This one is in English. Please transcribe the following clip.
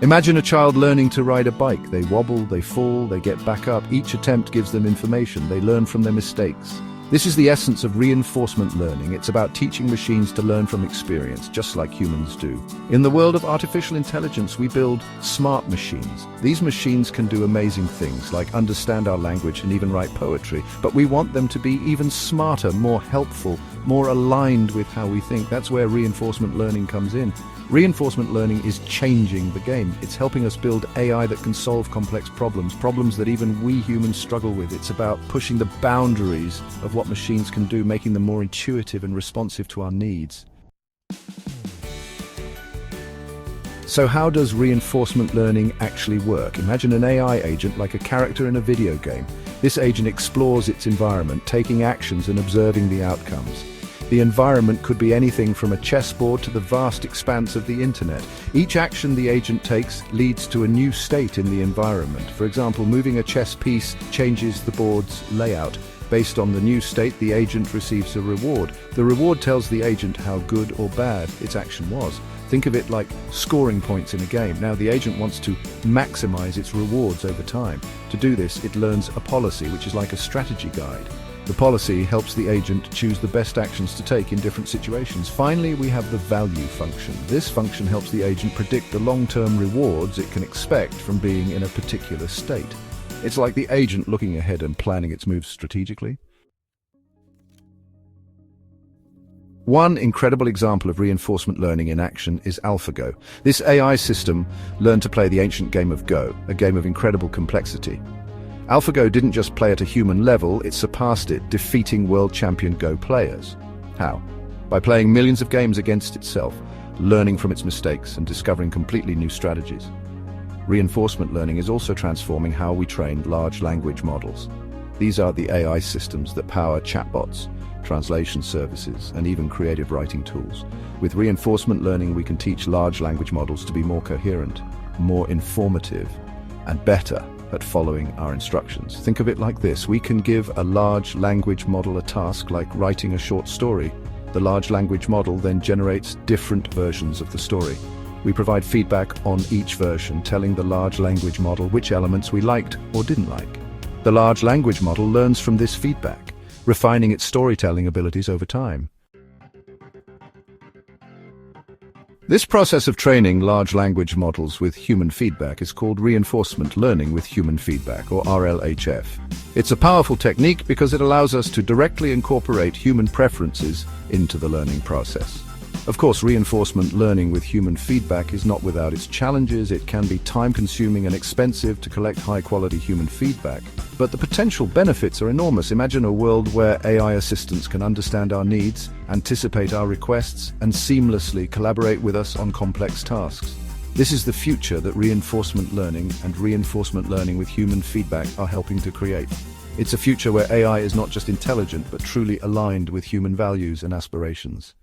Imagine a child learning to ride a bike. They wobble, they fall, they get back up. Each attempt gives them information. They learn from their mistakes. This is the essence of reinforcement learning. It's about teaching machines to learn from experience, just like humans do. In the world of artificial intelligence, we build smart machines. These machines can do amazing things, like understand our language and even write poetry. But we want them to be even smarter, more helpful, more aligned with how we think. That's where reinforcement learning comes in. Reinforcement learning is changing the game. It's helping us build AI that can solve complex problems that even we humans struggle with. It's about pushing the boundaries of what machines can do, making them more intuitive and responsive to our needs. So how does reinforcement learning actually work? Imagine an AI agent like a character in a video game. This agent explores its environment, taking actions and observing the outcomes. The environment could be anything from a chessboard to the vast expanse of the internet. Each action the agent takes leads to a new state in the environment. For example, moving a chess piece changes the board's layout. Based on the new state, the agent receives a reward. The reward tells the agent how good or bad its action was. Think of it like scoring points in a game. Now the agent wants to maximize its rewards over time. To do this, it learns a policy, which is like a strategy guide. The policy helps the agent choose the best actions to take in different situations. Finally, we have the value function. This function helps the agent predict the long-term rewards it can expect from being in a particular state. It's like the agent looking ahead and planning its moves strategically. One incredible example of reinforcement learning in action is AlphaGo. This AI system learned to play the ancient game of Go, a game of incredible complexity. AlphaGo didn't just play at a human level, it surpassed it, defeating world champion Go players. How? By playing millions of games against itself, learning from its mistakes and discovering completely new strategies. Reinforcement learning is also transforming how we train large language models. These are the AI systems that power chatbots, translation services, and even creative writing tools. With reinforcement learning, we can teach large language models to be more coherent, more informative, and better at following our instructions. Think of it like this. We can give a large language model a task like writing a short story. The large language model then generates different versions of the story. We provide feedback on each version, telling the large language model which elements we liked or didn't like. The large language model learns from this feedback, refining its storytelling abilities over time. This process of training large language models with human feedback is called reinforcement learning with human feedback, or RLHF. It's a powerful technique because it allows us to directly incorporate human preferences into the learning process. Of course, reinforcement learning with human feedback is not without its challenges. It can be time-consuming and expensive to collect high-quality human feedback. But the potential benefits are enormous. Imagine a world where AI assistants can understand our needs, anticipate our requests, and seamlessly collaborate with us on complex tasks. This is the future that reinforcement learning and reinforcement learning with human feedback are helping to create. It's a future where AI is not just intelligent, but truly aligned with human values and aspirations.